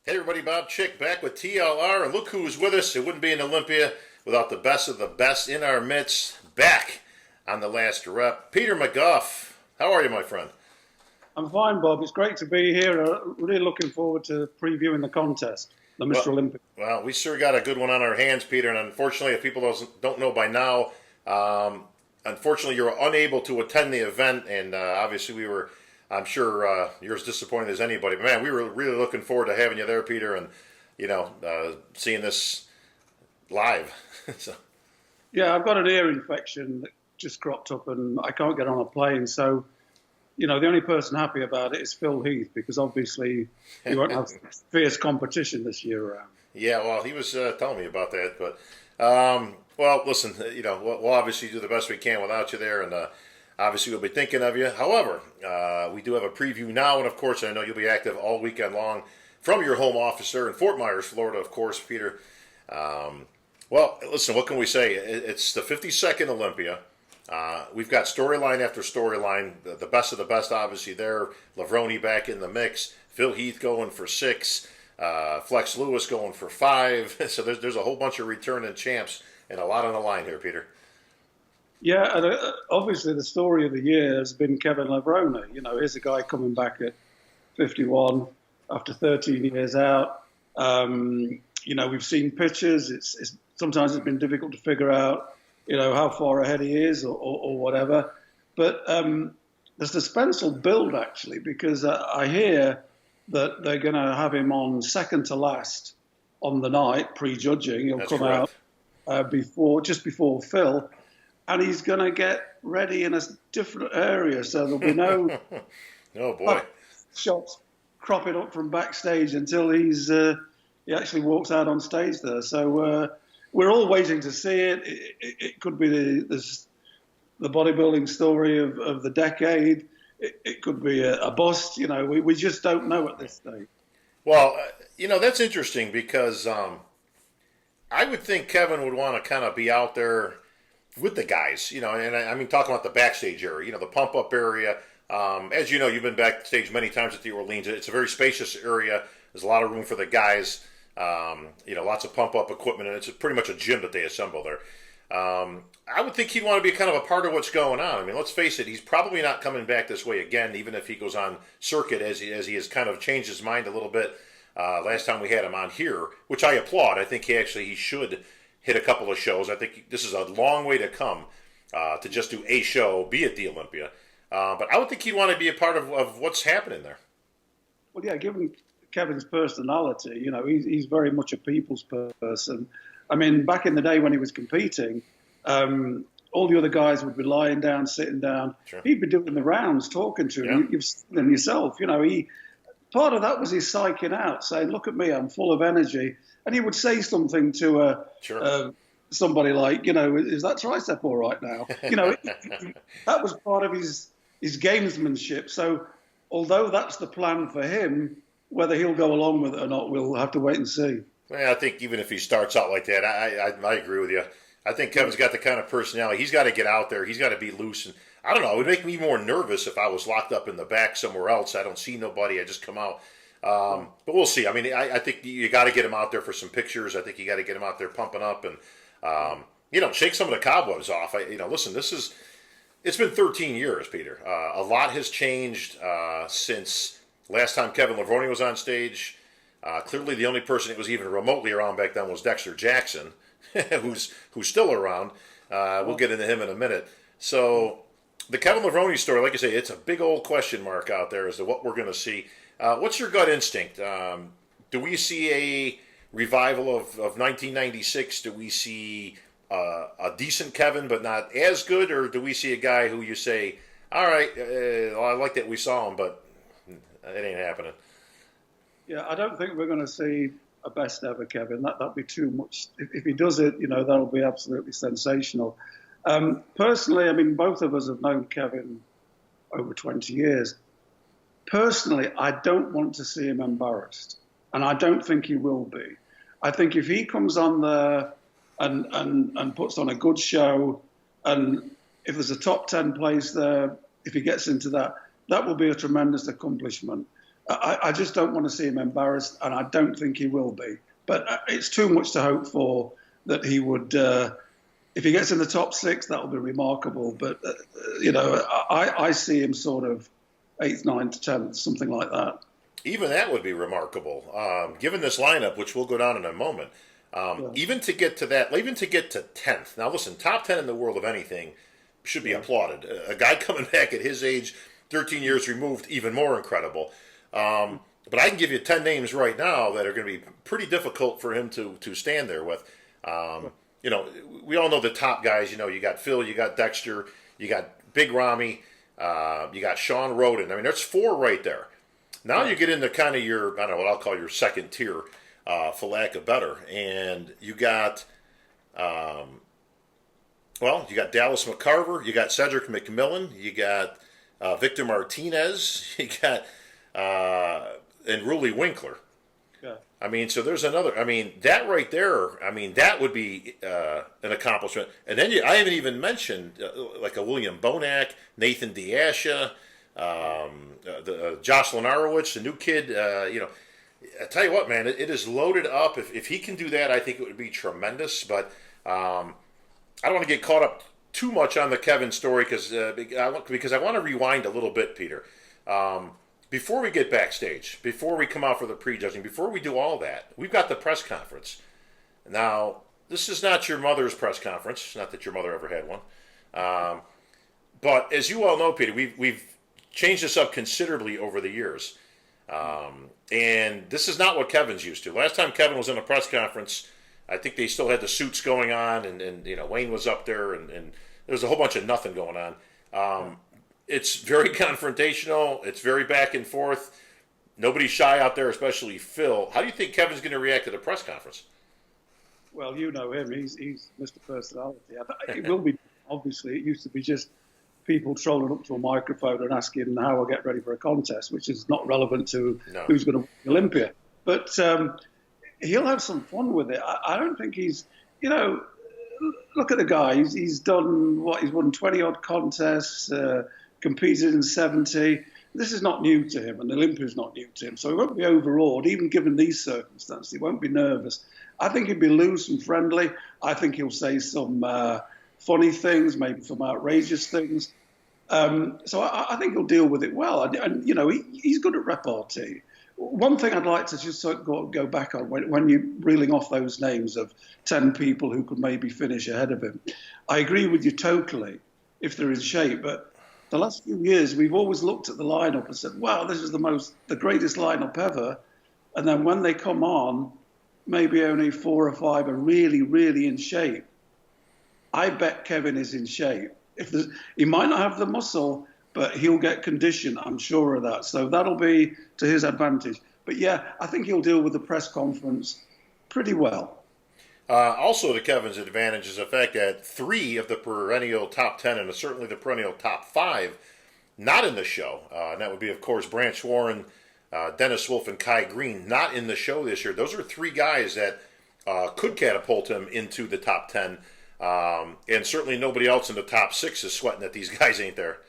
Hey everybody, Bob Chick back with TLR, and look who's with us. It wouldn't be an Olympia without the best of the best in our midst. Back on the last rep, Peter McGuff. How are you, my friend? I'm fine, Bob. It's great to be here. Really looking forward to previewing the contest, the Mr. Olympia. Well, we sure got a good one on our hands, Peter, and unfortunately, if people don't know by now, unfortunately, you're unable to attend the event, and obviously we were, I'm sure you're as disappointed as anybody. But man, we were really looking forward to having you there, Peter, and seeing this live. So. Yeah, I've got an ear infection that just cropped up, and I can't get on a plane. So, the only person happy about it is Phil Heath, because obviously he won't have fierce competition this year around. Yeah, well, he was telling me about that, but well, listen, we'll obviously do the best we can without you there, and obviously we'll be thinking of you. However, we do have a preview now, and of course, I know you'll be active all weekend long from your home office there in Fort Myers, Florida, of course, Peter. Well, listen, what can we say? It's the 52nd Olympia. We've got storyline after storyline, the best of the best, obviously there. Levrone back in the mix, Phil Heath going for 6, Flex Lewis going for 5. So there's a whole bunch of returning champs and a lot on the line here, Peter. Yeah, and obviously the story of the year has been Kevin Levrone. Here's a guy coming back at 51 after 13 years out. We've seen pictures. Sometimes it's been difficult to figure out, how far ahead he is or whatever. But the suspense will build, actually, because I hear that they're going to have him on second to last on the night, prejudging. He'll That's come correct. out just before Phil, and he's going to get ready in a different area, so there'll be no Oh, boy. shots cropping up from backstage until he actually walks out on stage there. So we're all waiting to see it. It could be the bodybuilding story of the decade. It could be a bust. We just don't know at this stage. Well, that's interesting because I would think Kevin would want to kind of be out there with the guys, and I mean, talking about the backstage area, the pump-up area. As you know, you've been backstage many times at the Orleans. It's a very spacious area. There's a lot of room for the guys. Lots of pump-up equipment, and it's pretty much a gym that they assemble there. I would think he'd want to be kind of a part of what's going on. I mean, let's face it, he's probably not coming back this way again, even if he goes on circuit, as he has kind of changed his mind a little bit last time we had him on here, which I applaud. I think he should hit a couple of shows. I think this is a long way to come to just do a show, be at the Olympia. But I would think he'd want to be a part of what's happening there. Well, yeah, given Kevin's personality, he's very much a people's person. I mean, back in the day when he was competing, all the other guys would be lying down, sitting down. Sure. He'd be doing the rounds, talking to him. Yeah. You've seen him yourself. Part of that was his psyching out, saying, "Look at me, I'm full of energy." And he would say something to Sure. somebody like, "Is that tricep all right now?" That was part of his gamesmanship. So, although that's the plan for him, whether he'll go along with it or not, we'll have to wait and see. Well, I think even if he starts out like that, I agree with you. I think Kevin's got the kind of personality. He's got to get out there. He's got to be loose. And I don't know. It would make me more nervous if I was locked up in the back somewhere else. I don't see nobody. I just come out. But we'll see. I mean, I think you got to get him out there for some pictures. I think you got to get him out there pumping up and, shake some of the cobwebs off. Listen, it's been 13 years, Peter. A lot has changed since last time Kevin Levrone was on stage. Clearly, the only person that was even remotely around back then was Dexter Jackson, who's still around. We'll get into him in a minute. So the Kevin Levrone story, like I say, it's a big old question mark out there as to what we're going to see. What's your gut instinct? Do we see a revival of 1996? Do we see a decent Kevin but not as good? Or do we see a guy who you say, all right, I like that we saw him, but it ain't happening? Yeah, I don't think we're going to see a best ever Kevin. That'd be too much. If he does it, that'll be absolutely sensational. Personally, I mean, both of us have known Kevin over 20 years. Personally, I don't want to see him embarrassed, and I don't think he will be. I think if he comes on there and puts on a good show, and if there's a top 10 place there, if he gets into that, that will be a tremendous accomplishment. I just don't want to see him embarrassed, and I don't think he will be. But it's too much to hope for that he would. If he gets in the top 6, that will be remarkable. But I see him sort of 8th, 9th, 10th, something like that. Even that would be remarkable, given this lineup, which we'll go down in a moment. Even to get to that, even to get to 10th. Now, listen, top 10 in the world of anything should be applauded. A guy coming back at his age, 13 years removed, even more incredible. But I can give you 10 names right now that are going to be pretty difficult for him to stand there with. We all know the top guys. You got Phil, you got Dexter, you got Big Ramy, you got Sean Roden. I mean, there's 4 right there. Now you get into kind of your, I don't know what I'll call your second tier, for lack of better. And you got, you got Dallas McCarver, you got Cedric McMillan, you got Victor Martinez, you got, and Ruli Winkler. Yeah. I mean, so there's another, I mean, that right there, I mean, that would be an accomplishment. And then I haven't even mentioned like a William Bonac, Nathan Diasha, Josh Lenarowicz, the new kid. I tell you what, man, it is loaded up. If he can do that, I think it would be tremendous. But I don't want to get caught up too much on the Kevin story because I want to rewind a little bit, Peter. Before we get backstage, before we come out for the prejudging, before we do all that, we've got the press conference. Now, this is not your mother's press conference. Not that your mother ever had one. But as you all know, Peter, we've changed this up considerably over the years. And this is not what Kevin's used to. Last time Kevin was in a press conference, I think they still had the suits going on, and Wayne was up there, and there was a whole bunch of nothing going on. It's very confrontational. It's very back and forth. Nobody's shy out there, especially Phil. How do you think Kevin's going to react to the press conference? Well, you know him. He's Mr. Personality. It will be, obviously. It used to be just people trolling up to a microphone and asking how I get ready for a contest, which is not relevant to who's going to win Olympia. But he'll have some fun with it. I don't think he's, look at the guy. He's done what? He's won 20-odd contests, competed in 70. This is not new to him, and Olympia is not new to him. So he won't be overawed, even given these circumstances. He won't be nervous. I think he'll be loose and friendly. I think he'll say some funny things, maybe some outrageous things. So I think he'll deal with it well. And he's good at repartee. One thing I'd like to just go back on, when you're reeling off those names of 10 people who could maybe finish ahead of him, I agree with you totally if they're in shape. But the last few years, we've always looked at the lineup and said, wow, this is the greatest lineup ever. And then when they come on, maybe only 4 or 5 are really, really in shape. I bet Kevin is in shape. He might not have the muscle, but he'll get conditioned, I'm sure of that. So that'll be to his advantage. But yeah, I think he'll deal with the press conference pretty well. Also to Kevin's advantage is the fact that 3 of the perennial top 10 and certainly the perennial top 5 not in the show. And that would be, of course, Branch Warren, Dennis Wolf, and Kai Green not in the show this year. Those are 3 guys that could catapult him into the top 10. And certainly nobody else in the top 6 is sweating that these guys ain't there.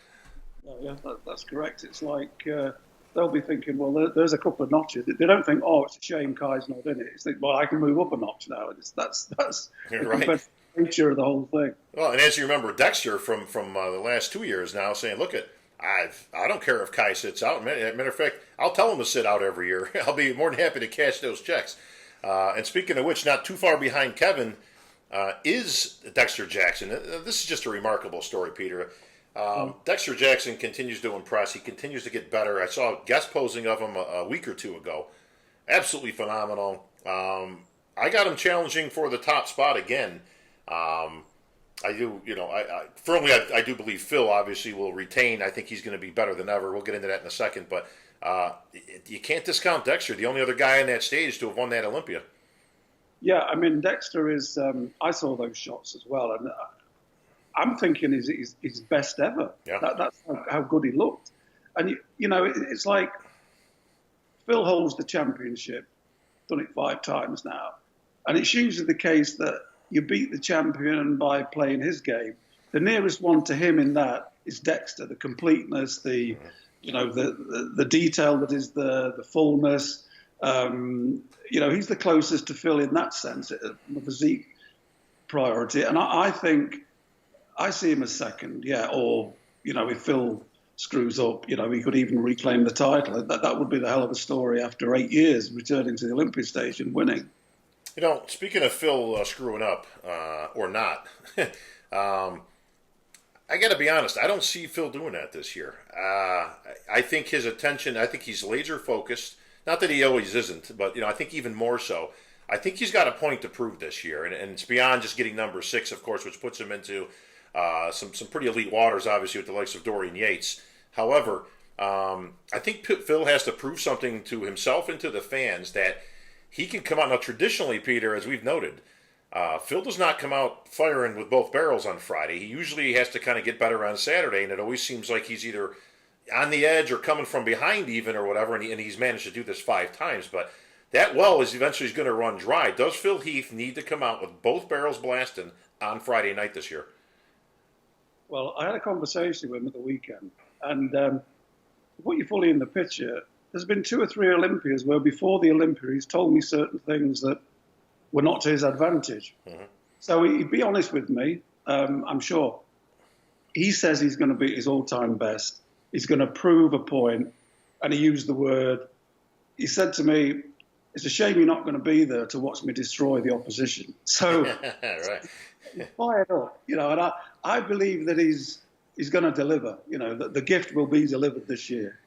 Yeah, that's correct. It's like they'll be thinking, well, there's a couple of notches. They don't think, oh, it's a shame Kai's not in it. It's like, well, I can move up a notch now. That's the competitive nature of the whole thing. Well, and as you remember, Dexter from the last 2 years now saying, look, I don't care if Kai sits out. Matter of fact, I'll tell him to sit out every year. I'll be more than happy to cash those checks. And speaking of which, not too far behind Kevin is Dexter Jackson. This is just a remarkable story, Peter. Dexter Jackson continues to impress. He continues to get better. I saw a guest posing of him a week or 2 ago. Absolutely phenomenal. I got him challenging for the top spot again. I do believe Phil obviously will retain. I think he's going to be better than ever. We'll get into that in a second. But you can't discount Dexter, the only other guy on that stage to have won that Olympia. Yeah, I mean, Dexter is, I saw those shots as well. And I'm thinking his best ever. Yeah. That's how good he looked. And, it's like Phil holds the championship, done it 5 times now. And it's usually the case that you beat the champion by playing his game. The nearest one to him in that is Dexter, the completeness, the the detail that is the fullness. He's the closest to Phil in that sense, the physique priority. And I think I see him as second, yeah. Or, if Phil screws up, he could even reclaim the title. That would be the hell of a story after 8 years returning to the Olympia stage and winning. Speaking of Phil screwing up, or not, I got to be honest, I don't see Phil doing that this year. I think his attention, I think he's laser focused. Not that he always isn't, but, I think even more so. I think he's got a point to prove this year, and it's beyond just getting number 6, of course, which puts him into some pretty elite waters, obviously, with the likes of Dorian Yates. However, I think Phil has to prove something to himself and to the fans that he can come out. Now, traditionally, Peter, as we've noted, Phil does not come out firing with both barrels on Friday. He usually has to kind of get better on Saturday, and it always seems like he's either on the edge or coming from behind even or whatever, and he's managed to do this 5 times. But that well is eventually going to run dry. Does Phil Heath need to come out with both barrels blasting on Friday night this year? Well, I had a conversation with him at the weekend, and to put you fully in the picture, there's been 2 or 3 Olympias where before the Olympia he's told me certain things that were not to his advantage. Mm-hmm. So he'd be honest with me, I'm sure. He says he's going to beat his all-time best. He's going to prove a point, and he used the word. He said to me, "It's a shame you're not going to be there to watch me destroy the opposition." So right. Fired up, and I believe that he's going to deliver. The gift will be delivered this year.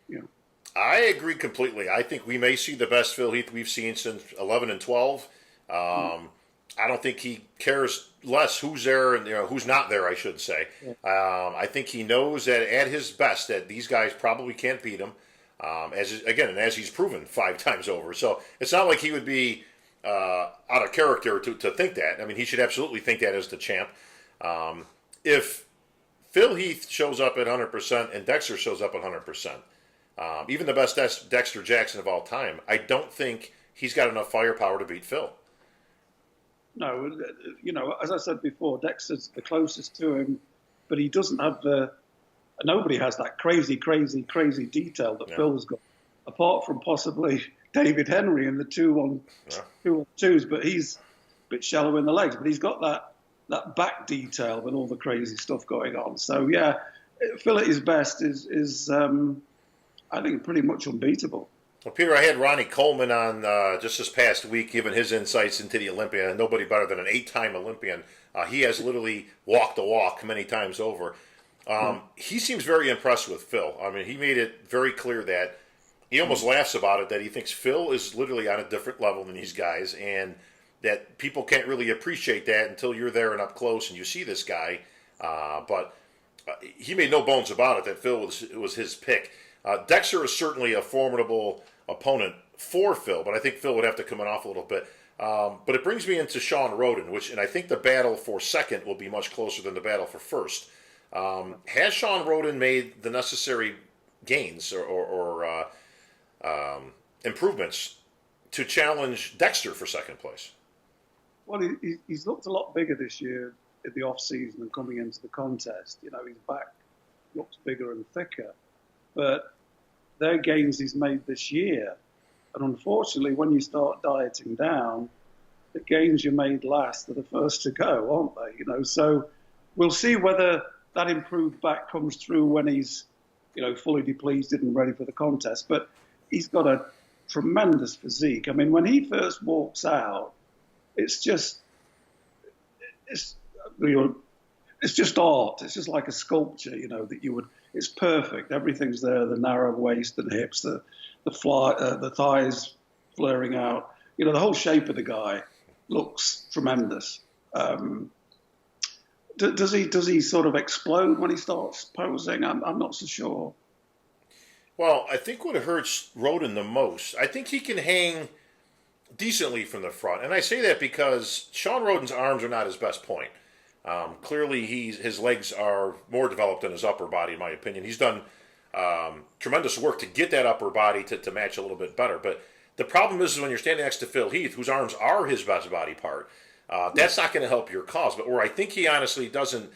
I agree completely. I think we may see the best Phil Heath we've seen since 11 and 12. I don't think he cares less who's there and who's not there, I should say. Yeah. I think he knows that at his best that these guys probably can't beat him. As he's proven 5 times over. So it's not like he would be out of character to think that. I mean, he should absolutely think that as the champ. If Phil Heath shows up at 100% and Dexter shows up at 100%, even the best Dexter Jackson of all time, I don't think he's got enough firepower to beat Phil. No, as I said before, Dexter's the closest to him, but he doesn't have nobody has that crazy detail that Phil's got, apart from possibly David Henry in the 2-on-2s, but he's a bit shallow in the legs. But he's got that back detail with all the crazy stuff going on. So, yeah, Phil at his best is I think, pretty much unbeatable. Well, Peter, I had Ronnie Coleman on just this past week giving his insights into the Olympia, and nobody better than an 8-time Olympian. He has literally walked the walk many times over. He seems very impressed with Phil. I mean, he made it very clear that he almost laughs about it, that he thinks Phil is literally on a different level than these guys, and that people can't really appreciate that until you're there and up close and you see this guy. But he made no bones about it that Phil was his pick. Dexter is certainly a formidable opponent for Phil, but I think Phil would have to come off a little bit. But it brings me into Sean Roden, and I think the battle for second will be much closer than the battle for first. Has Sean Roden made the necessary gains or improvements to challenge Dexter for second place? Well, he's looked a lot bigger this year in the off-season and coming into the contest. His back looks bigger and thicker. But they're gains he's made this year. And unfortunately, when you start dieting down, the gains you made last are the first to go, aren't they? So we'll see whether that improved back comes through when he's, fully depleted and ready for the contest. But he's got a tremendous physique. I mean, when he first walks out, it's just art. It's just like a sculpture, that you would. It's perfect. Everything's there. The narrow waist and hips, the thighs flaring out. The whole shape of the guy looks tremendous. Does he sort of explode when he starts posing? I'm not so sure. Well, I think what hurts Roden the most, I think he can hang decently from the front, and I say that because Sean Roden's arms are not his best point. Clearly, his legs are more developed than his upper body, in my opinion. He's done tremendous work to get that upper body to match a little bit better. But the problem is when you're standing next to Phil Heath, whose arms are his best body part, that's not going to help your cause. But where I think he honestly doesn't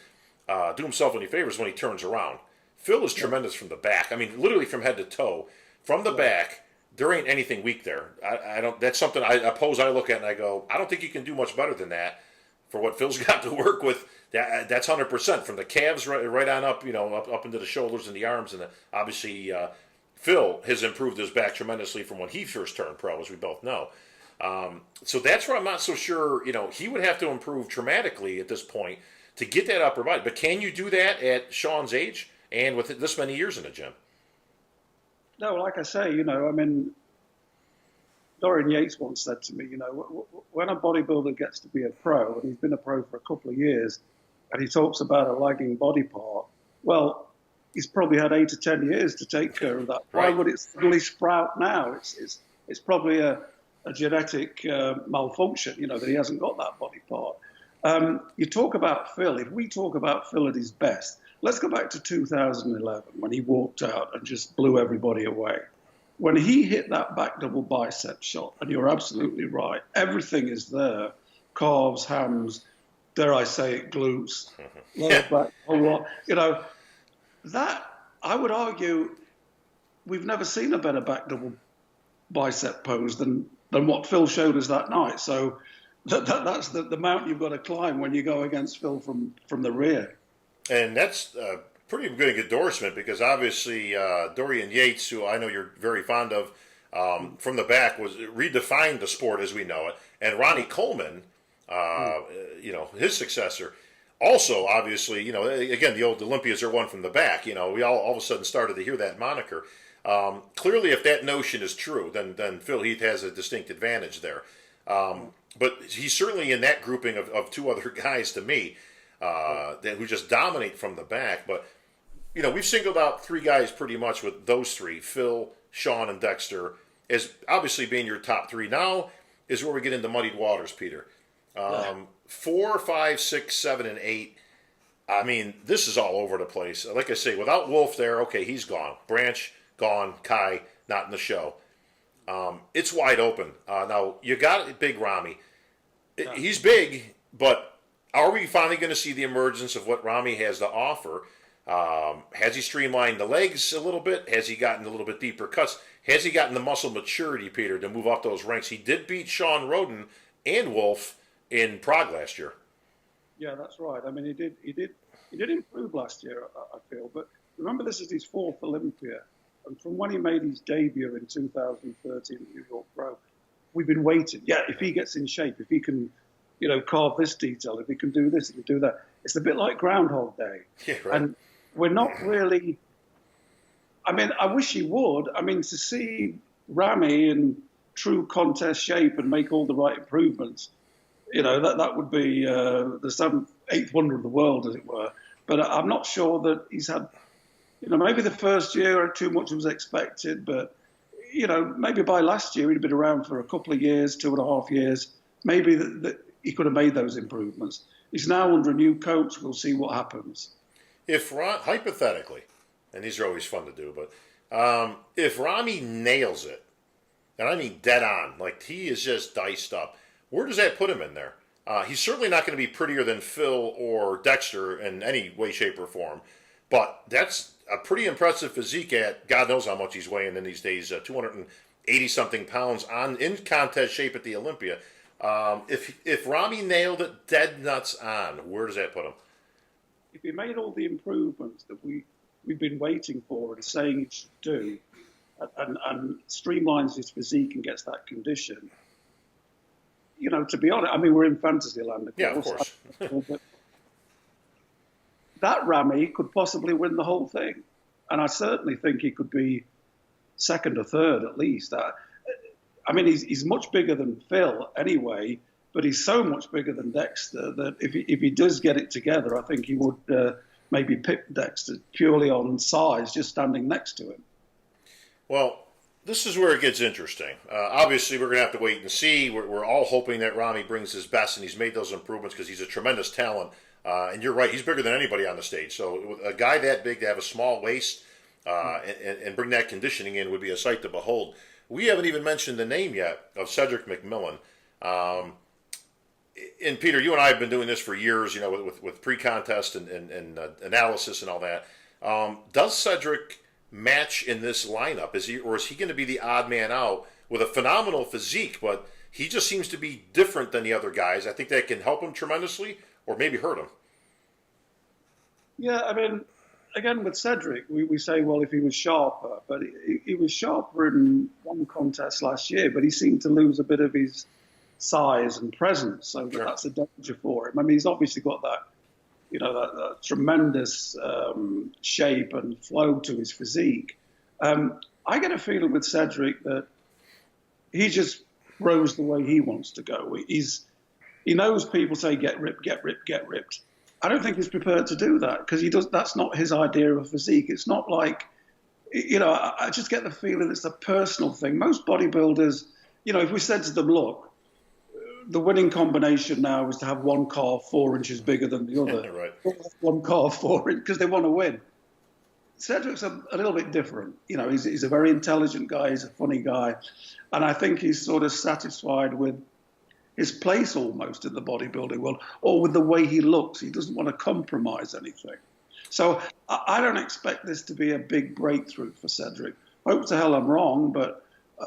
do himself any favors when he turns around. Phil is tremendous from the back. I mean, literally from head to toe. From the back, there ain't anything weak there. I don't. That's something I look at and I go, I don't think you can do much better than that for what Phil's got to work with. That's 100% from the calves right on up, up into the shoulders and the arms, and obviously Phil has improved his back tremendously from when he first turned pro, as we both know. So that's where I'm not so sure. He would have to improve dramatically at this point to get that upper body. But can you do that at Sean's age and with this many years in the gym? No, like I say, I mean, Dorian Yates once said to me, when a bodybuilder gets to be a pro, and he's been a pro for a couple of years, and he talks about a lagging body part, well, he's probably had 8 to 10 years to take care of that. Why would it suddenly sprout now? It's probably a genetic malfunction, that he hasn't got that body part. You talk about Phil. If we talk about Phil at his best, let's go back to 2011 when he walked out and just blew everybody away. When he hit that back double bicep shot, and you're absolutely right, everything is there, calves, hams, dare I say it, glutes, lower back, whole lot. That, I would argue, we've never seen a better back double bicep pose than what Phil showed us that night. So that's the mountain you've got to climb when you go against Phil from the rear. And that's pretty good endorsement because obviously Dorian Yates, who I know you're very fond of, from the back redefined the sport as we know it. And Ronnie Coleman, his successor, also obviously, again, the old Olympias are one from the back. We all of a sudden started to hear that moniker. Clearly, if that notion is true, then Phil Heath has a distinct advantage there. But he's certainly in that grouping of two other guys to me who just dominate from the back. But, we've singled out 3 guys pretty much with those 3, Phil, Sean, and Dexter, as obviously being your top 3. Now is where we get into muddied waters, Peter. 4, 5, 6, 7, and 8. I mean, this is all over the place. Like I say, without Wolf there, okay, he's gone. Branch, gone. Kai, not in the show. It's wide open. Now, you got Big Rami. He's big, but are we finally going to see the emergence of what Rami has to offer? Has he streamlined the legs a little bit? Has he gotten a little bit deeper cuts? Has he gotten the muscle maturity, Peter, to move up those ranks? He did beat Sean Roden and Wolf in Prague last year. Yeah, that's right. I mean, he did improve last year, I feel. But remember, this is his 4th Olympia. And from when he made his debut in 2013 at New York Pro, we've been waiting. Yeah, if he gets in shape, if he can, carve this detail, if he can do this, if he can do that. It's a bit like Groundhog Day. Yeah, right. And we're not really... I mean, I wish he would. I mean, to see Rami in true contest shape and make all the right improvements, that would be the 7th, 8th wonder of the world, as it were. But I'm not sure that he's had... maybe the first year too much was expected, but, maybe by last year he'd been around for a couple of years, 2.5 years. Maybe that he could have made those improvements. He's now under a new coach. We'll see what happens. Hypothetically, and these are always fun to do, but if Rami nails it, and I mean dead on, like he is just diced up, where does that put him in there? He's certainly not going to be prettier than Phil or Dexter in any way, shape, or form. But that's a pretty impressive physique at God knows how much he's weighing in these days, 280-something pounds in contest shape at the Olympia. If Rami nailed it dead nuts on, where does that put him? If he made all the improvements that we've been waiting for and saying he should do, and streamlines his physique and gets that condition, to be honest, I mean, we're in fantasy land, of course. Yeah, of course. But that Rami could possibly win the whole thing. And I certainly think he could be 2nd or 3rd at least. I mean, he's much bigger than Phil anyway, but he's so much bigger than Dexter that if he does get it together, I think he would maybe pick Dexter purely on size, just standing next to him. Well, this is where it gets interesting. Obviously, we're going to have to wait and see. We're all hoping that Rami brings his best, and he's made those improvements because he's a tremendous talent. And you're right, he's bigger than anybody on the stage. So a guy that big to have a small waist and bring that conditioning in would be a sight to behold. We haven't even mentioned the name yet of Cedric McMillan. And Peter, you and I have been doing this for years, with pre-contest and analysis and all that. Does Cedric match in this lineup? Is he going to be the odd man out with a phenomenal physique, but he just seems to be different than the other guys? I think that can help him tremendously, or maybe hurt him. Yeah, I mean, again with Cedric, we say, well, if he was sharper, but he was sharper in one contest last year, but he seemed to lose a bit of his size and presence, so Sure. that's a danger for him. I mean, he's obviously got that tremendous shape and flow to his physique. I get a feeling with Cedric that he just grows the way he wants to go. He knows people say get ripped, get ripped, get ripped. I don't think he's prepared to do that because that's not his idea of a physique. It's not like, I just get the feeling it's a personal thing. Most bodybuilders, if we said to them, look, the winning combination now is to have one calf 4 inches bigger than the other. Right. One calf 4 inches because they want to win. Cedric's a little bit different. He's a very intelligent guy. He's a funny guy. And I think he's sort of satisfied with his place almost in the bodybuilding world, or with the way he looks. He doesn't want to compromise anything. So I don't expect this to be a big breakthrough for Cedric. Hope to hell I'm wrong, but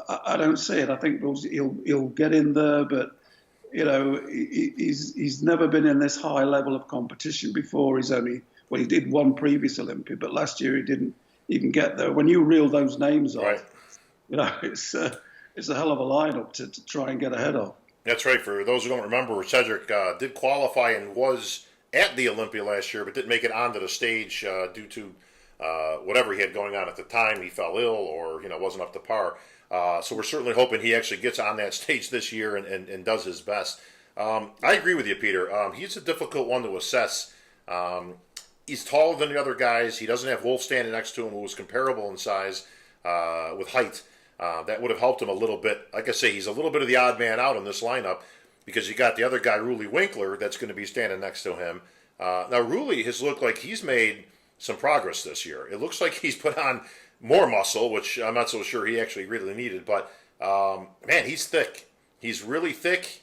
I don't see it. I think he'll get in there, but he's never been in this high level of competition before. He did one previous Olympia, but last year he didn't even get there. When you reel those names off, Right. it's a hell of a lineup to try and get ahead of. That's right. For those who don't remember, Cedric did qualify and was at the Olympia last year, but didn't make it onto the stage due to whatever he had going on at the time. He fell ill or wasn't up to par. So we're certainly hoping he actually gets on that stage this year and does his best. I agree with you, Peter. He's a difficult one to assess. He's taller than the other guys. He doesn't have Wolf standing next to him, who was comparable in size with height. That would have helped him a little bit. Like I say, he's a little bit of the odd man out in this lineup because you got the other guy, Ruli Winkler, that's going to be standing next to him. Now, Ruli has looked like he's made some progress this year. It looks like he's put on more muscle, which I'm not so sure he actually really needed. But, man, he's thick. He's really thick.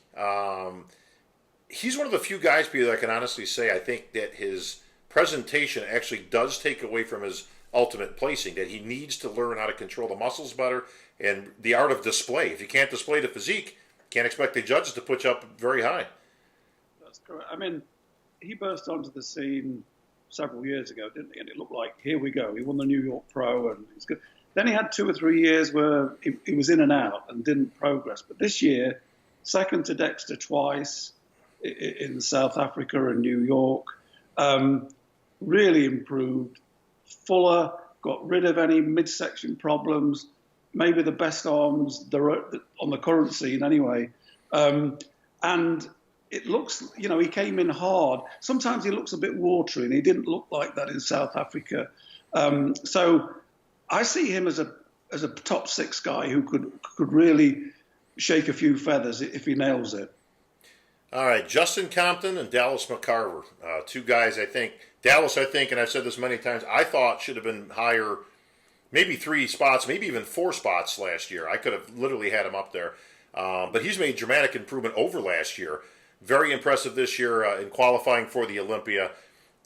He's one of the few guys, Peter, that I can honestly say I think that his presentation actually does take away from his ultimate placing, that he needs to learn how to control the muscles better and the art of display. If you can't display the physique, can't expect the judges to put you up very high. That's correct. I mean, he burst onto the scene several years ago, didn't he? And it looked like, here we go. He won the New York Pro, and he's good. Then he had 2 or 3 years where he was in and out and didn't progress. But this year, second to Dexter twice in South Africa and New York, really improved. Fuller, got rid of any midsection problems, maybe the best arms on the current scene anyway. And it looks, he came in hard. Sometimes he looks a bit watery, and he didn't look like that in South Africa. So I see him as a top 6 guy who could really shake a few feathers if he nails it. All right, Justin Compton and Dallas McCarver, 2 guys I think. Dallas, I think, and I've said this many times, I thought should have been higher, maybe 3 spots, maybe even 4 spots last year. I could have literally had him up there. But he's made dramatic improvement over last year. Very impressive this year in qualifying for the Olympia.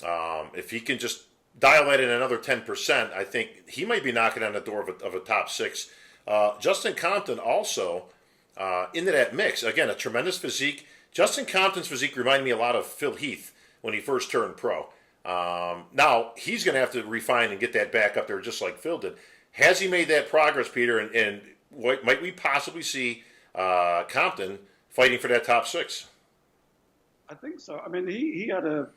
If he can just dial that in another 10%, I think he might be knocking on the door of a top 6. Justin Compton also into that mix. Again, a tremendous physique. Justin Compton's physique reminded me a lot of Phil Heath when he first turned pro. Now, he's going to have to refine and get that back up there just like Phil did. Has he made that progress, Peter? And might we possibly see Compton fighting for that top 6? I think so. I mean, he had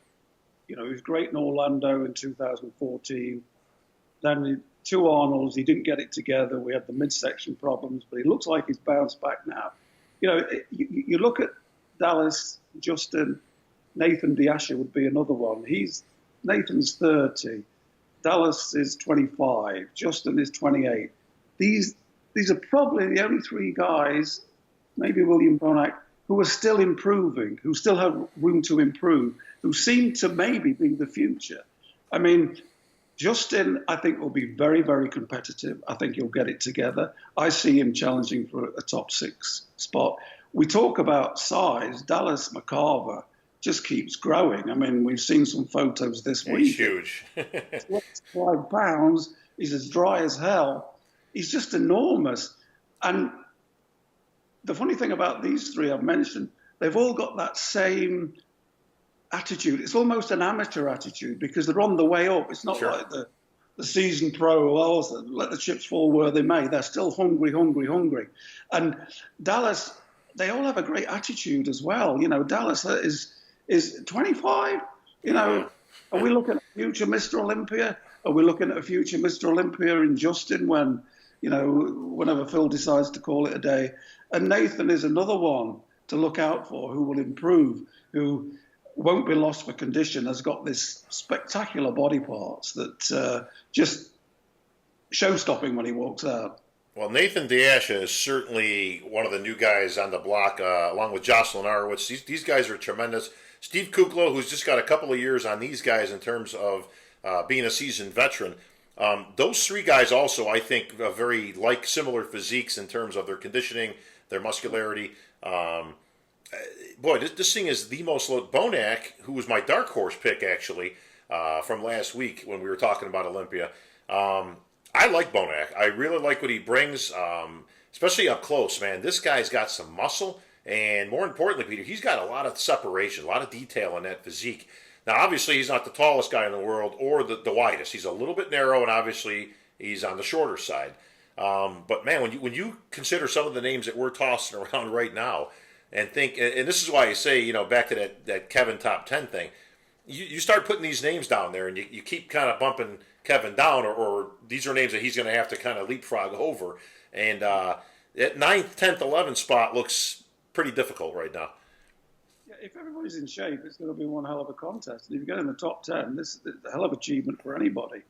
he was great in Orlando in 2014. Then 2 Arnolds, he didn't get it together. We had the midsection problems, but he looks like he's bounced back now. You look at Dallas, Justin, Nathan Diasha would be another one. Nathan's 30, Dallas is 25, Justin is 28. These are probably the only 3 guys, maybe William Bonac, who are still improving, who still have room to improve, who seem to maybe be the future. I mean, Justin, I think, will be very, very competitive. I think he'll get it together. I see him challenging for a top 6 spot. We talk about size. Dallas McCarver just keeps growing. I mean, we've seen some photos this Yeah, week. he's huge. 5 pounds. He's as dry as hell. He's just enormous. And the funny thing about these three I've mentioned, they've all got that same attitude. It's almost an amateur attitude because they're on the way up. It's not like the seasoned pro, well, let the chips fall where they may. They're still hungry, hungry, hungry. And Dallas, they all have a great attitude as well. You know, Dallas is 25. You know, are we looking at future Mr. Olympia? Are we looking at a future Mr. Olympia in Justin when, you know, whenever Phil decides to call it a day? And Nathan is another one to look out for who will improve, who won't be lost for condition, has got this spectacular body parts that just show-stopping when he walks out. Well, Nathan Diasha is certainly one of the new guys on the block, along with Jocelyn Arwitz. These guys are tremendous. Steve Kuklo, who's just got a couple of years on these guys in terms of being a seasoned veteran. Those three guys also, I think, very similar physiques in terms of their conditioning, their muscularity. Boy, this thing is the most low. Bonac, who was my dark horse pick, actually, from last week when we were talking about Olympia. I like Bonac. I really like what he brings, especially up close, man. This guy's got some muscle, and more importantly, Peter, he's got a lot of separation, a lot of detail in that physique. Now, obviously, he's not the tallest guy in the world or the widest. He's a little bit narrow, and obviously, he's on the shorter side. But, man, when you consider some of the names that we're tossing around right now, and think, and this is why I say, you know, back to that Kevin top 10 thing, you start putting these names down there and you keep kind of bumping Kevin down, or these are names that he's going to have to kind of leapfrog over. And that 9th, 10th, 11th spot looks pretty difficult right now. Yeah, if everybody's in shape, it's going to be one hell of a contest. And if you get in the top 10, this is a hell of achievement for anybody.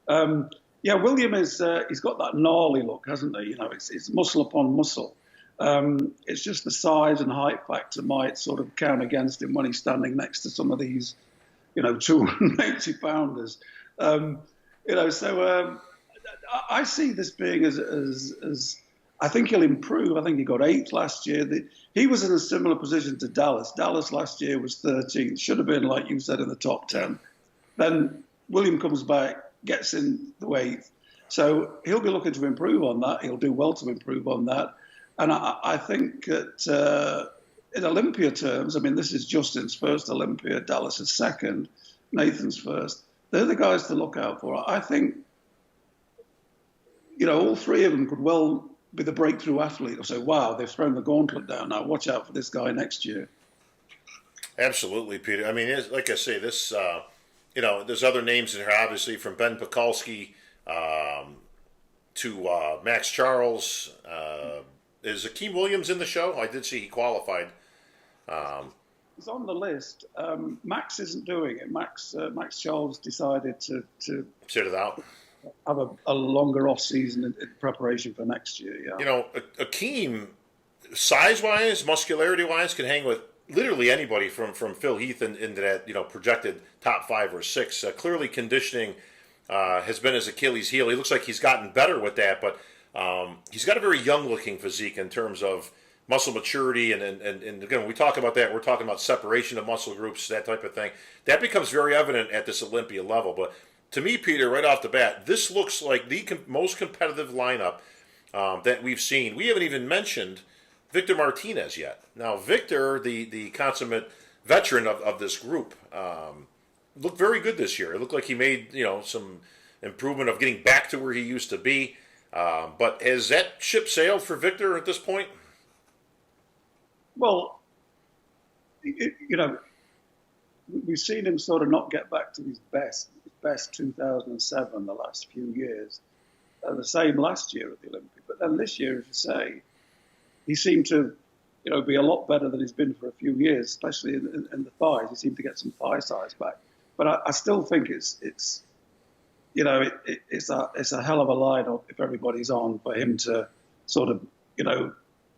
Yeah, William he's got that gnarly look, hasn't he? You know, it's muscle upon muscle. It's just the size and height factor might sort of count against him when he's standing next to some of these, you know, 280 pounders. You know, so I see this being as I think he'll improve. I think he got 8th last year. He was in a similar position to Dallas. Dallas last year was 13th. Should have been, like you said, in the top 10. Then William comes back, gets in the 8th. So he'll be looking to improve on that. He'll do well to improve on that. And I think that in Olympia terms, I mean, this is Justin's first Olympia, Dallas's second, Nathan's first. They're the guys to look out for. I think, you know, all three of them could well be the breakthrough athlete or say, wow, they've thrown the gauntlet down now. Watch out for this guy next year. Absolutely, Peter. I mean, like I say, this, you know, there's other names in here, obviously, from Ben Pekulski to Max Charles. Is Akeem Williams in the show? I did see he qualified. He's on the list. Max isn't doing it. Max Charles decided to sit it out, have a longer off season in preparation for next year. Yeah. You know, Akeem, size-wise, muscularity-wise, can hang with literally anybody from Phil Heath into that, you know, projected top 5 or 6. Clearly, conditioning has been his Achilles heel. He looks like he's gotten better with that, but he's got a very young-looking physique in terms of muscle maturity, and again, when we talk about that, we're talking about separation of muscle groups, that type of thing. That becomes very evident at this Olympia level. But to me, Peter, right off the bat, this looks like the most competitive lineup that we've seen. We haven't even mentioned Victor Martinez yet. Now, Victor, the consummate veteran of this group, looked very good this year. It looked like he made, you know, some improvement of getting back to where he used to be. But has that ship sailed for Victor at this point? Well, you know, we've seen him sort of not get back to his best 2007 the last few years. The same last year at the Olympia. But then this year, as you say, he seemed to, you know, be a lot better than he's been for a few years, especially in the thighs. He seemed to get some thigh size back. But I still think it's you know, it's a hell of a lineup if everybody's on for him to sort of, you know,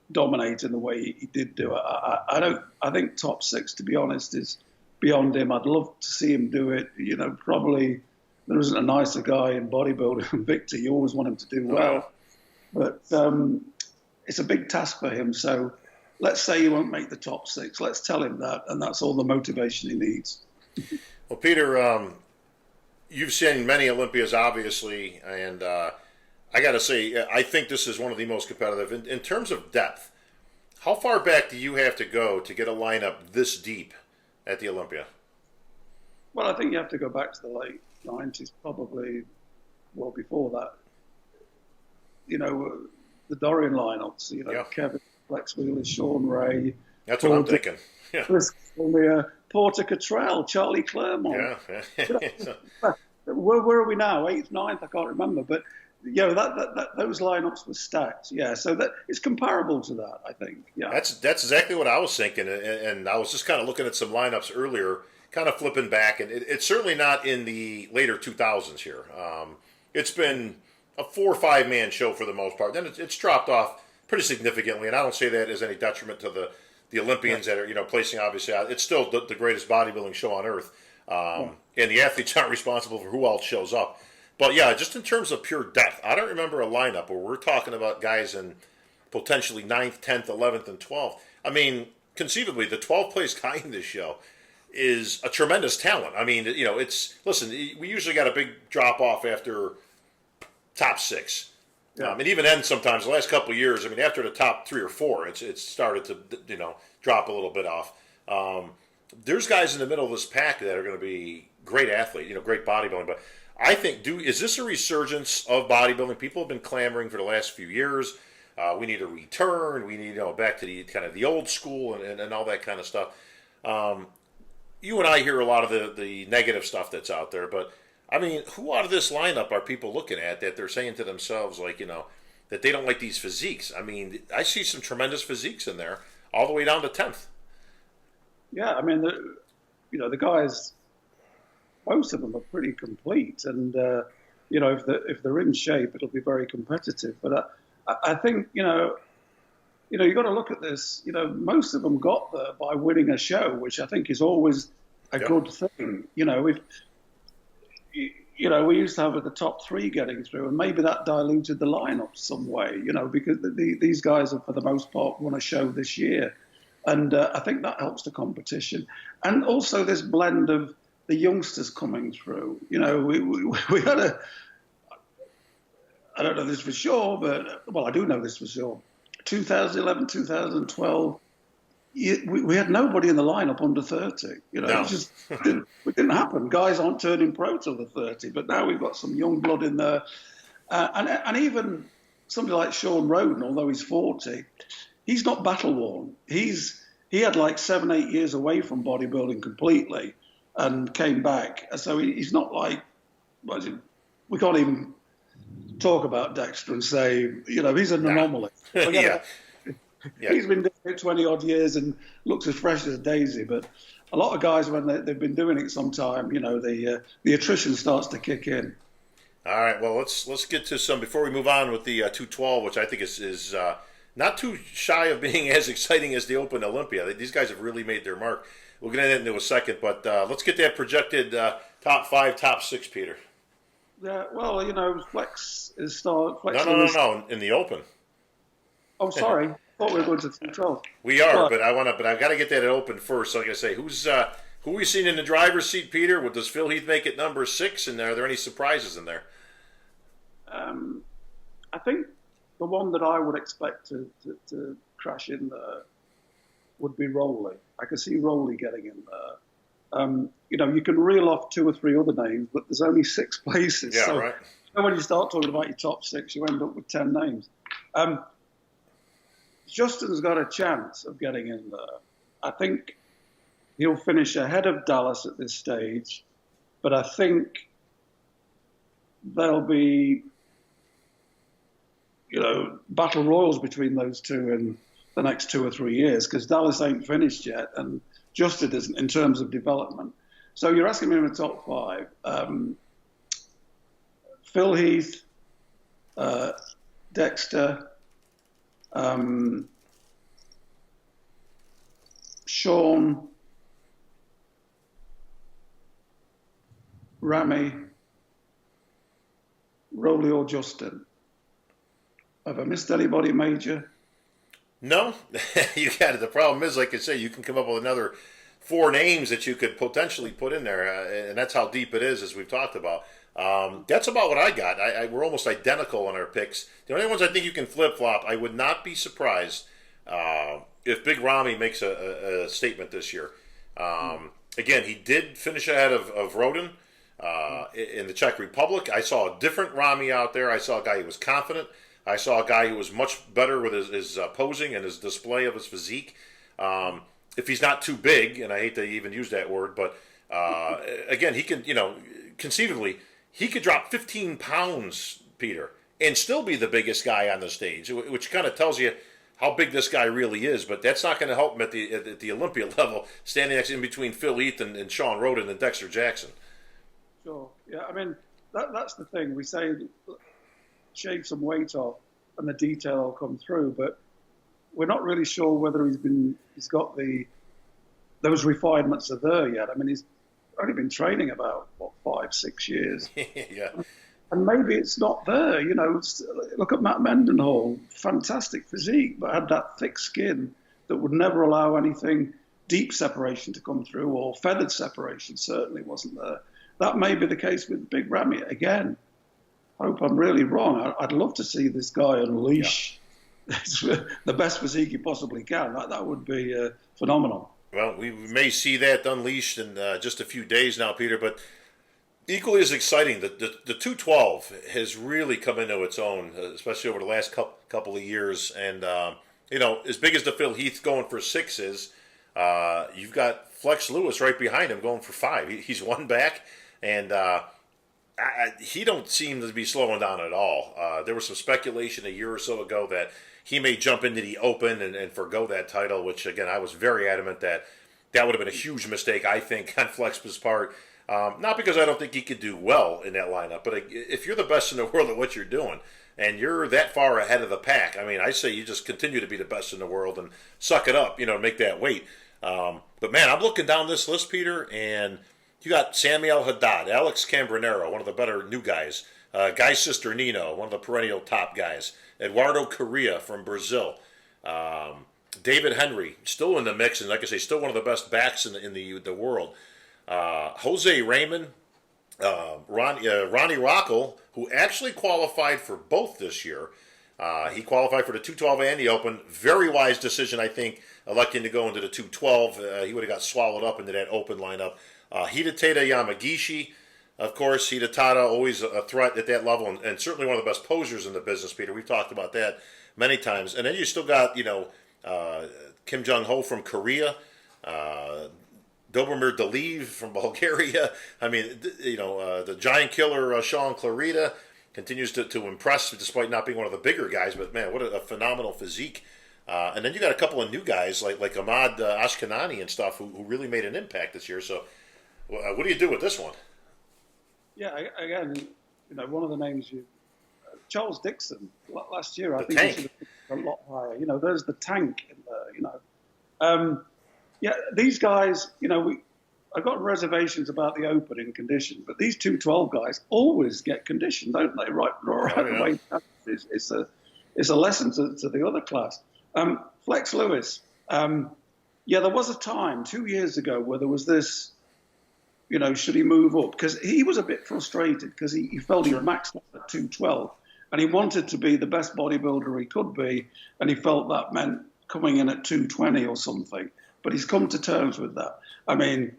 dominate in the way he did do it. I think top 6, to be honest, is beyond him. I'd love to see him do it. You know, probably there isn't a nicer guy in bodybuilding than Victor. You always want him to do well, but it's a big task for him. So let's say he won't make the top 6. Let's tell him that, and that's all the motivation he needs. Well, Peter, you've seen many Olympias, obviously, and I got to say, I think this is one of the most competitive. In terms of depth, how far back do you have to go to get a lineup this deep at the Olympia? Well, I think you have to go back to the late 90s, probably well before that. The Dorian lineups, Yeah. Kevin Flex Wheeler, Sean Ray. That's what I'm thinking. Yeah. Chris Columbia, Porter Cottrell, Charlie Claremont. Yeah. Where are we now? 8th, 9th? I can't remember. But that those lineups were stacked. Yeah, so that it's comparable to that, I think. Yeah, That's exactly what I was thinking, and I was just kind of looking at some lineups earlier, kind of flipping back, and it's certainly not in the later 2000s here. It's been a 4 or 5 man show for the most part. Then it's dropped off pretty significantly, and I don't say that as any detriment to the Olympians that are placing obviously out. It's still the greatest bodybuilding show on earth, and the athletes aren't responsible for who else shows up. But yeah, just in terms of pure depth, I don't remember a lineup where we're talking about guys in potentially 9th, 10th, 11th, and 12th. I mean, conceivably, the 12th place guy in this show is a tremendous talent. I mean, listen, we usually got a big drop off after top 6. Yeah. And even then, sometimes the last couple of years, I mean, after the top 3 or 4, it's started to drop a little bit off. There's guys in the middle of this pack that are going to be great athletes, great bodybuilding. But I think, is this a resurgence of bodybuilding? People have been clamoring for the last few years. We need a return. We need back to the kind of the old school and all that kind of stuff. You and I hear a lot of the negative stuff that's out there, but I mean, who out of this lineup are people looking at that they're saying to themselves, like, that they don't like these physiques? I mean, I see some tremendous physiques in there, all the way down to 10th. Yeah, I mean, the guys, most of them are pretty complete, and if they're in shape, it'll be very competitive. But I think you got to look at this. Most of them got there by winning a show, which I think is always a good thing. We used to have the top 3 getting through, and maybe that diluted the lineup some way, because these guys have, for the most part, won a show this year. And I think that helps the competition. And also this blend of the youngsters coming through. We had I don't know this for sure, but, well, I do know this for sure. 2011, 2012, we had nobody in the lineup under 30. No. It just didn't happen. Guys aren't turning pro till the 30, but now we've got some young blood in there. And even somebody like Sean Roden, although he's 40, he's not battle worn. He had like 7, 8 years away from bodybuilding completely and came back. So he's not like, we can't even talk about Dexter and say, he's an anomaly. Yeah. He's been doing it 20 odd years and looks as fresh as a daisy. But a lot of guys, when they've been doing it some time, the attrition starts to kick in. All right. Well, let's get to some before we move on with the 212, which I think is not too shy of being as exciting as the Open Olympia. These guys have really made their mark. We'll get into a second, but let's get that projected top 5, top 6, Peter. Yeah. Well, Flex is start. Flex No. In the Open. Oh, sorry. I thought we were going to 212. We are, but I've got to get that open first. So like I say, who we seen in the driver's seat, Peter? Does Phil Heath make it number 6? And are there any surprises in there? I think the one that I would expect to crash in there would be Rowley. I could see Rowley getting in there. You can reel off 2 or 3 other names, but there's only 6 places. Yeah, so, right. When you start talking about your top 6, you end up with 10 names. Justin's got a chance of getting in there. I think he'll finish ahead of Dallas at this stage, but I think there'll be, battle royals between those two in the next 2 or 3 years, because Dallas ain't finished yet, and Justin isn't in terms of development. So you're asking me in the top 5. Phil Heath, Dexter, Sean, Rami, Rowley or Justin. Have I missed anybody major? No, you got it. The problem is, like I say, you can come up with another four names that you could potentially put in there, and that's how deep it is, as we've talked about. That's about what I got. We're almost identical on our picks. The only ones I think you can flip flop. I would not be surprised if Big Ramy makes a statement this year. Again, he did finish ahead of Rodin in the Czech Republic. I saw a different Ramy out there. I saw a guy who was confident. I saw a guy who was much better with his posing and his display of his physique. If he's not too big, and I hate to even use that word, but again, he can, conceivably, he could drop 15 pounds, Peter, and still be the biggest guy on the stage, which kind of tells you how big this guy really is. But that's not going to help him at the Olympia level, standing next in between Phil Heath and Sean Roden and Dexter Jackson. Sure. Yeah, I mean, that's the thing. We say shave some weight off and the detail will come through, but we're not really sure whether he's got those refinements are there yet. I mean, he's only been training about 5-6 years. Yeah. And maybe it's not there. Look at Matt Mendenhall, fantastic physique, but had that thick skin that would never allow anything deep separation to come through, or feathered separation certainly wasn't there. That may be the case with Big Ramy again. I hope I'm really wrong. I'd love to see this guy unleash the best physique he possibly can. That would be phenomenal. Well, we may see that unleashed in just a few days now, Peter, but equally as exciting, the 212 has really come into its own, especially over the last couple of years. And, as big as the Phil Heath going for 6 is, you've got Flex Lewis right behind him going for 5. He's one back, and he don't seem to be slowing down at all. There was some speculation a year or so ago that he may jump into the Open and forgo that title, which, again, I was very adamant that would have been a huge mistake, I think, on Flex's part. Not because I don't think he could do well in that lineup, but if you're the best in the world at what you're doing and you're that far ahead of the pack, I mean, I say you just continue to be the best in the world and suck it up, make that weight. But, man, I'm looking down this list, Peter, and you got Samuel Haddad, Alex Cambronero, one of the better new guys, Guy Cisternino, one of the perennial top guys, Eduardo Correa from Brazil, David Henry, still in the mix, and like I say, still one of the best backs in the world. Jose Raymond, Ronnie Rockel, who actually qualified for both this year. He qualified for the 212 and the Open. Very wise decision, I think, electing to go into the 212. He would have got swallowed up into that Open lineup. Hidetaka Yamagishi, of course. Hidetaka, always a threat at that level, and certainly one of the best posers in the business, Peter. We've talked about that many times. And then you still got, Kim Jong-ho from Korea, Dobromir Daliv from Bulgaria. I mean, the giant killer Sean Clarita continues to impress despite not being one of the bigger guys. But, man, what a phenomenal physique. And then you got a couple of new guys like Ahmad Ashkanani and stuff who really made an impact this year. So what do you do with this one? Yeah, again, one of the names Charles Dixon last year, I think tank. He should have been a lot higher. There's the tank in there, Yeah, these guys, I've got reservations about the Open in condition, but these 212 guys always get conditioned, don't they? Right away. It's a lesson to the other class. Flex Lewis, there was a time 2 years ago where there was this, should he move up? Because he was a bit frustrated because he felt he maxed out at 212 and he wanted to be the best bodybuilder he could be, and he felt that meant coming in at 220 or something. But he's come to terms with that. I mean,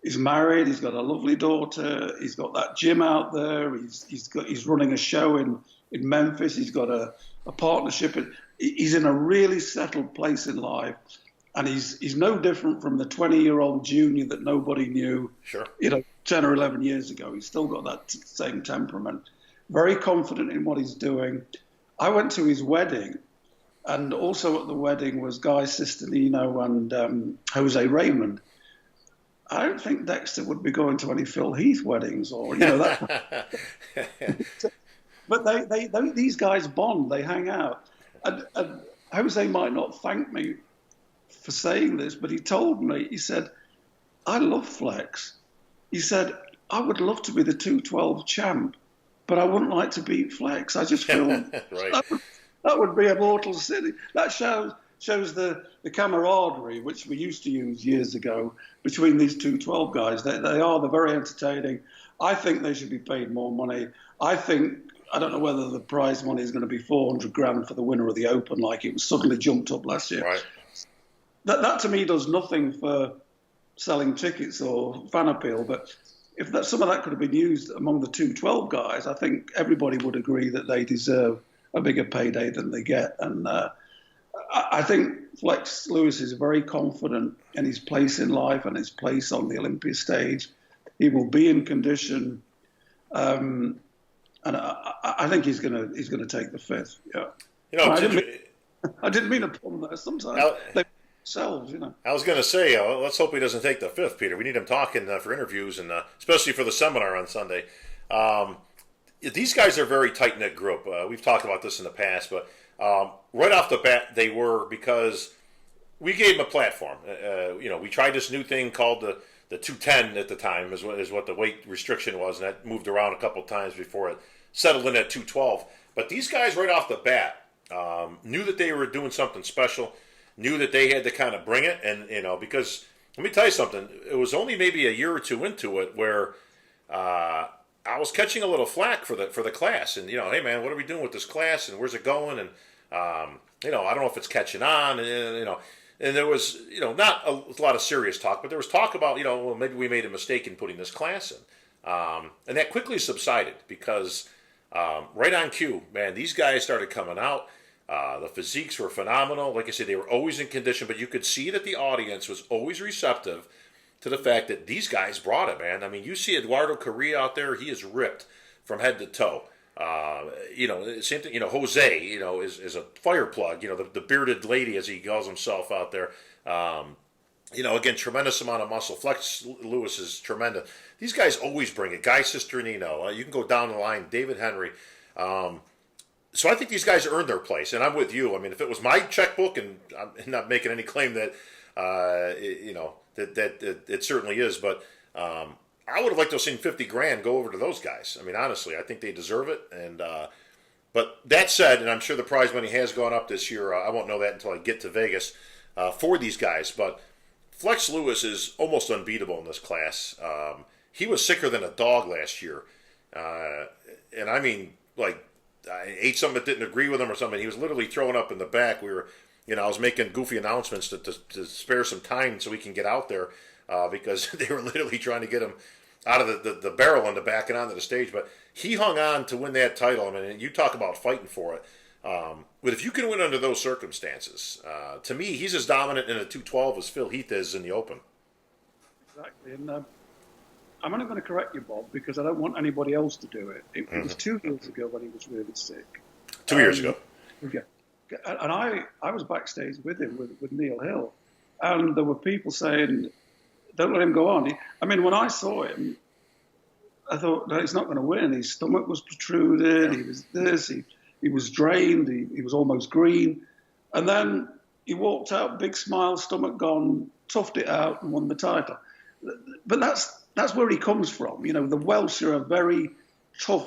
he's married. He's got a lovely daughter. He's got that gym out there. He's running a show in Memphis. He's got a partnership. He's in a really settled place in life, and he's no different from the 20-year-old junior that nobody knew. Sure. 10 or 11 years ago. He's still got that same temperament. Very confident in what he's doing. I went to his wedding. And also at the wedding was Guy Cisternino and Jose Raymond. I don't think Dexter would be going to any Phil Heath weddings or that. But these guys bond. They hang out. And Jose might not thank me for saying this, but he told me. He said, "I love Flex." He said, "I would love to be the 212 champ, but I wouldn't like to beat Flex. I just feel." Right. That would be a mortal sin. That shows the camaraderie which we used to use years ago between these two 12 guys. They are, they're very entertaining. I think they should be paid more money. I don't know whether the prize money is going to be 400 grand for the winner of the Open, like it was suddenly jumped up last year. Right. That to me does nothing for selling tickets or fan appeal. But if some of that could have been used among the two 12 guys, I think everybody would agree that they deserve a bigger payday than they get. And I think Flex Lewis is very confident in his place in life and his place on the Olympia stage. He will be in condition, and I think he's going to take the fifth. Yeah, I didn't mean to put him there. Sometimes they themselves, I was going to say, let's hope he doesn't take the fifth, Peter. We need him talking for interviews and especially for the seminar on Sunday. These guys are a very tight knit group. We've talked about this in the past, but right off the bat, they were, because we gave them a platform. We tried this new thing called the 210 at the time is what the weight restriction was, and that moved around a couple of times before it settled in at 212. But these guys right off the bat knew that they were doing something special, knew that they had to kind of bring it, and because let me tell you something, it was only maybe a year or two into it where I was catching a little flack for the class, and hey man, what are we doing with this class, and where's it going, and I don't know if it's catching on, and and there was not a lot of serious talk, but there was talk about well, maybe we made a mistake in putting this class in, and that quickly subsided because right on cue, man, these guys started coming out. The physiques were phenomenal. Like I said, they were always in condition, but you could see that the audience was always receptive to the fact that these guys brought it, man. I mean, you see Eduardo Correa out there; he is ripped from head to toe. Same thing. Jose, is a fire plug. The bearded lady, as he calls himself out there. Again, tremendous amount of muscle. Flex Lewis is tremendous. These guys always bring it. Guy Cisternino. You can go down the line. David Henry. So I think these guys earned their place, and I'm with you. I mean, if it was my checkbook, and I'm not making any claim that that it certainly is, but I would have liked to have seen 50 grand go over to those guys. I mean, honestly, I think they deserve it. And but that said, and I'm sure the prize money has gone up this year. I won't know that until I get to Vegas for these guys. But Flex Lewis is almost unbeatable in this class. He was sicker than a dog last year, and I mean, like, I ate something that didn't agree with him or something. He was literally throwing up in the back. We were, I was making goofy announcements to spare some time so we can get out there because they were literally trying to get him out of the barrel in the back and onto the stage. But he hung on to win that title. I mean, you talk about fighting for it. But if you can win under those circumstances, to me, he's as dominant in a 212 as Phil Heath is in the Open. Exactly. And I'm only going to correct you, Bob, because I don't want anybody else to do it. It was 2 years ago when he was really sick. 2 years ago. Yeah. And I was backstage with him, with Neil Hill. And there were people saying, don't let him go on. I mean, when I saw him, I thought, no, he's not going to win. His stomach was protruded. He was this. He was drained. He was almost green. And then he walked out, big smile, stomach gone, toughed it out and won the title. But that's where he comes from. The Welsh are a very tough,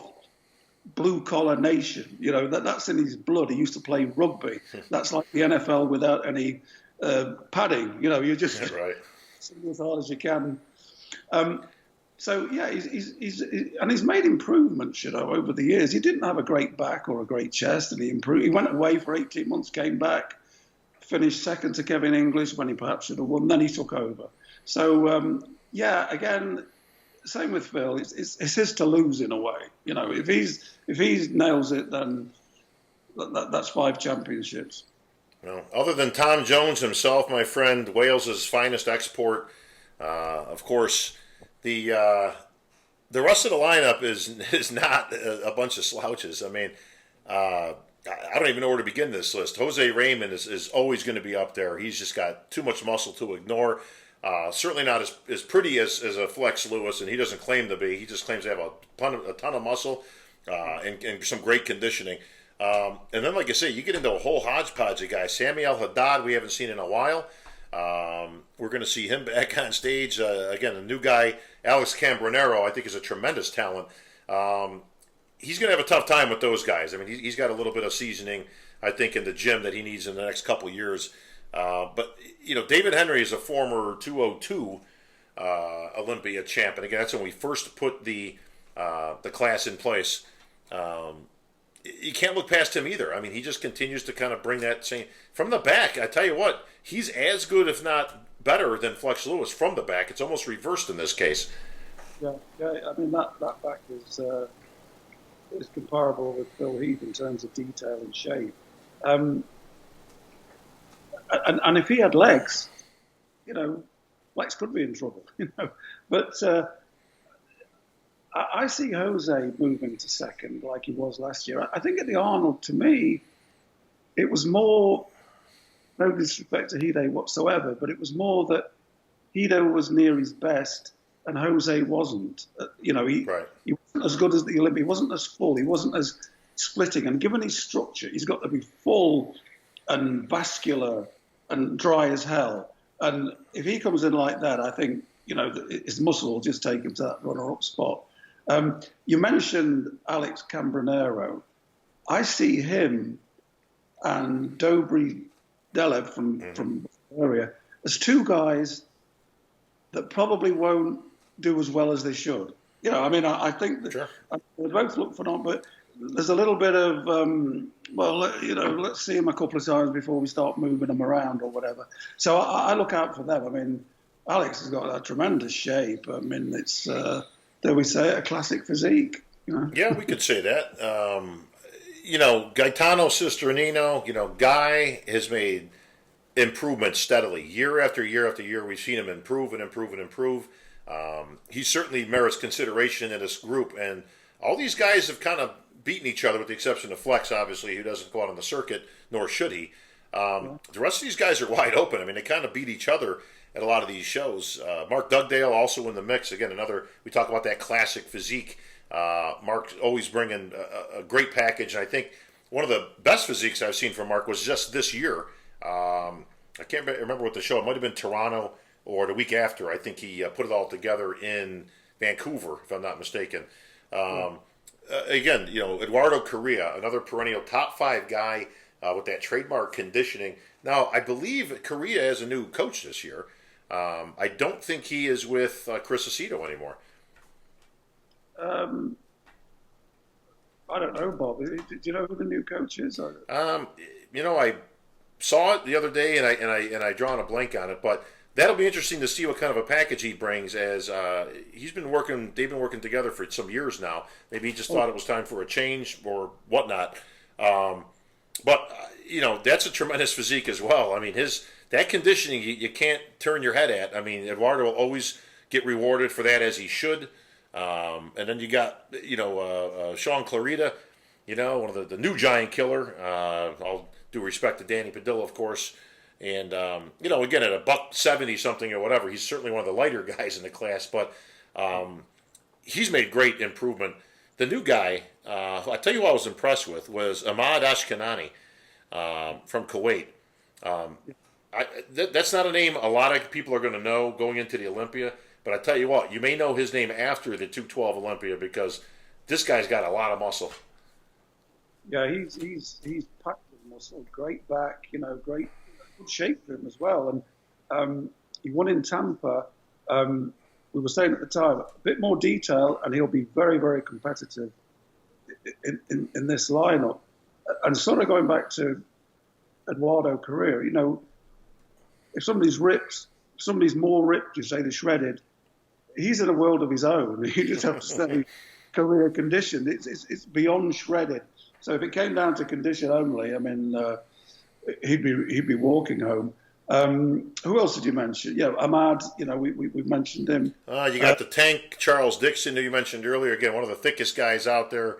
blue-collar nation. That's in his blood. He used to play rugby. That's like the NFL without any padding. You're just right. As hard as you can. So yeah, he's made improvements, over the years. He didn't have a great back or a great chest, and he improved. He went away for 18 months, came back, finished second to Kevin English when he perhaps should have won. Then he took over. So again, same with Phil. It's his to lose in a way. If he nails it, then that's 5 championships. Well, other than Tom Jones himself, my friend, Wales's finest export, of course, the rest of the lineup is not a bunch of slouches. I mean, I don't even know where to begin this list. Jose Raymond is always going to be up there. He's just got too much muscle to ignore. Certainly not as pretty as a Flex Lewis, and he doesn't claim to be. He just claims to have a ton of muscle and some great conditioning. And then, like I say, you get into a whole hodgepodge of guys. Sami El-Haddad, we haven't seen in a while. We're going to see him back on stage. Again, a new guy, Alex Cambronero, I think is a tremendous talent. He's going to have a tough time with those guys. I mean, he's got a little bit of seasoning. I think, in the gym that he needs in the next couple of years. But David Henry is a former 202 Olympia champ, and again, that's when we first put the class in place. You can't look past him either. I mean, he just continues to kind of bring that same from the back. I tell you what, he's as good, if not better, than Flex Lewis from the back. It's almost reversed in this case. Yeah. I mean, that back is comparable with Phil Heath in terms of detail and shape. And if he had legs, Flex could be in trouble. But I see Jose moving to second like he was last year. I think at the Arnold, to me, it was more, no disrespect to Hide whatsoever, but it was more that Hide was near his best and Jose wasn't. He wasn't as good as the Olympia. He wasn't as full. He wasn't as splitting. And given his structure, he's got to be full and vascular and dry as hell. And if he comes in like that, I think, his muscle will just take him to that runner-up spot. You mentioned Alex Cambronero. I see him and Dobry Delev from area as two guys that probably won't do as well as they should. I think that sure. They both look phenomenal, but there's a little bit of, let's see them a couple of times before we start moving them around or whatever. So I look out for them. I mean, Alex has got a tremendous shape. I mean, it's, dare we say it, a classic physique. Yeah, we could say that. Gaetano Cisternino, Guy has made improvements steadily. Year after year after year, we've seen him improve and improve and improve. He certainly merits consideration in this group. And all these guys have kind of beaten each other, with the exception of Flex, obviously, who doesn't go out on the circuit, nor should he. The rest of these guys are wide open. I mean, they kind of beat each other at a lot of these shows. Mark Dugdale also in the mix. Again, we talk about that classic physique. Mark's always bringing a great package. And I think one of the best physiques I've seen from Mark was just this year. I can't remember what the show. It might have been Toronto or the week after. I think he put it all together in Vancouver, if I'm not mistaken. Again, Eduardo Correa, another perennial top 5 guy with that trademark conditioning. Now, I believe Correa has a new coach this year. I don't think he is with Chris Aceto anymore. I don't know, Bob. Do you know who the new coach is? I saw it the other day, and I drawn a blank on it. But that'll be interesting to see what kind of a package he brings. As they've been working together for some years now. Maybe he just thought it was time for a change or whatnot. But that's a tremendous physique as well. I mean, that conditioning you can't turn your head at. I mean, Eduardo will always get rewarded for that, as he should. And then you got Sean Clarita, one of the new giant killer. All due respect to Danny Padilla, of course. And again, at $170 something or whatever, he's certainly one of the lighter guys in the class. But he's made great improvement. The new guy, I tell you what I was impressed with, was Ahmad Ashkenani from Kuwait. That's not a name a lot of people are going to know going into the Olympia. But I tell you what, you may know his name after the 212 Olympia, because this guy's got a lot of muscle. Yeah, he's packed with muscle, great back, great good shape for him as well. And he won in Tampa. We were saying at the time, a bit more detail, and he'll be very, very competitive in this lineup. And sort of going back to Eduardo Correa, if somebody's ripped, somebody's more ripped, you say, the shredded, he's in a world of his own. You just have to stay career conditioned. It's beyond shredded. So if it came down to condition only, I mean, he'd be walking home. Who else did you mention? Yeah, Ahmad. We've mentioned him. You got the tank, Charles Dixon, who you mentioned earlier. Again, one of the thickest guys out there.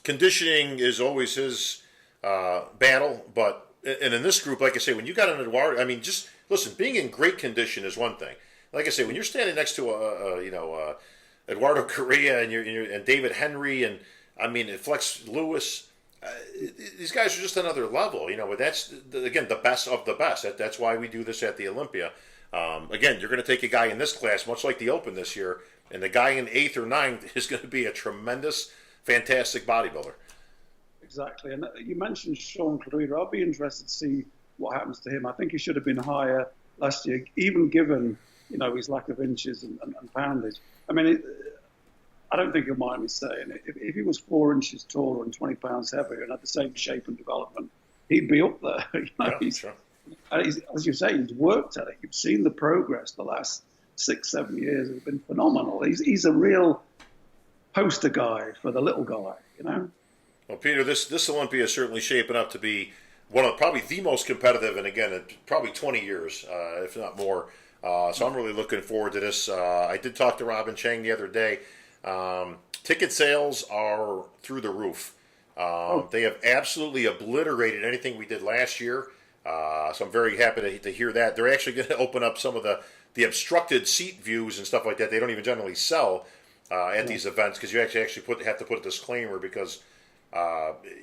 Conditioning is always his battle, and in this group, like I say, when you got an Eduardo, I mean, just listen. Being in great condition is one thing. Like I say, when you're standing next to Eduardo Correa and David Henry and Flex Lewis. These guys are just another level, but that's, again, the best of the best. That's why we do this at the Olympia. Again, you're going to take a guy in this class, much like the Open this year, and the guy in 8th or 9th is going to be a tremendous, fantastic bodybuilder. exactly. And you mentioned Sean Clarida. I'll be interested to see what happens to him. I think he should have been higher last year, even given his lack of inches and poundage. I mean, I don't think he'll mind me saying it. If he was 4 inches taller and 20 pounds heavier and had the same shape and development, he'd be up there. Yeah, sure. As you say, he's worked at it. You've seen the progress the last 6-7 years. It's been phenomenal. He's a real poster guy for the little guy, Well, Peter, this Olympia is certainly shaping up to be one of probably the most competitive, and again, in probably 20 years, if not more. So I'm really looking forward to this. I did talk to Robin Chang the other day. Ticket sales are through the roof. They have absolutely obliterated anything we did last year. So I'm very happy to hear that. They're actually going to open up some of the obstructed seat views and stuff like that. They don't even generally sell at these events because you actually have to put a disclaimer because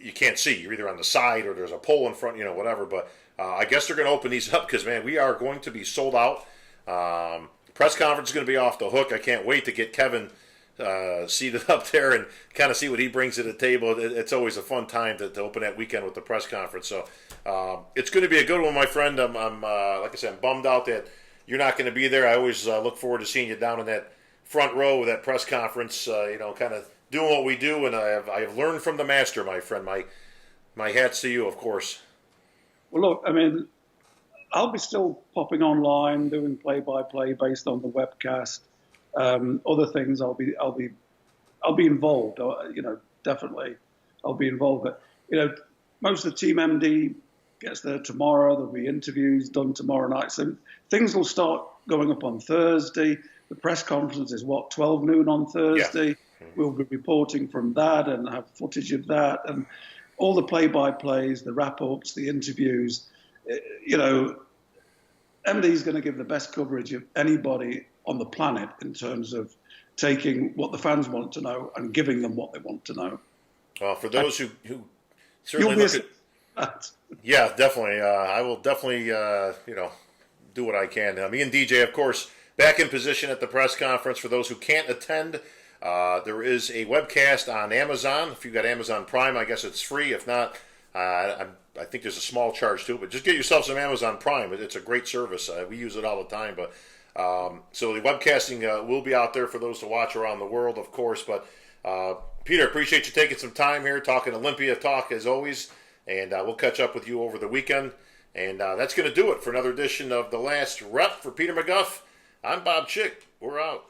you can't see. You're either on the side or there's a pole in front, whatever. But I guess they're going to open these up because, man, we are going to be sold out. Press conference is going to be off the hook. I can't wait to get Kevin seated up there and kind of see what he brings to the table. It's always a fun time to open that weekend with the press conference. So it's going to be a good one, my friend. I'm like I said, I'm bummed out that you're not going to be there. I always look forward to seeing you down in that front row with that press conference, kind of doing what we do. And I have learned from the master, my friend. My hat's to you, of course. Well, look, I mean, I'll be still popping online, doing play-by-play based on the webcast. Other things, I'll be involved. Definitely, I'll be involved. But most of the team MD gets there tomorrow. There'll be interviews done tomorrow night. So things will start going up on Thursday. The press conference is 12 noon on Thursday. Yeah. We'll be reporting from that and have footage of that and all the play-by-plays, the wrap-ups, the interviews. MD is going to give the best coverage of anybody on the planet in terms of taking what the fans want to know and giving them what they want to know. Well, for those who certainly look at, yeah, definitely. I will definitely, do what I can. Me and DJ, of course, back in position at the press conference. For those who can't attend, there is a webcast on Amazon. If you've got Amazon Prime, I guess it's free. If not, I think there's a small charge too. But just get yourself some Amazon Prime. It's a great service. We use it all the time. But so the webcasting will be out there for those to watch around the world, of course. But Peter, appreciate you taking some time here, talking Olympia talk as always. And we'll catch up with you over the weekend. And that's going to do it for another edition of The Last Rep. For Peter McGuff, I'm Bob Chick. We're out.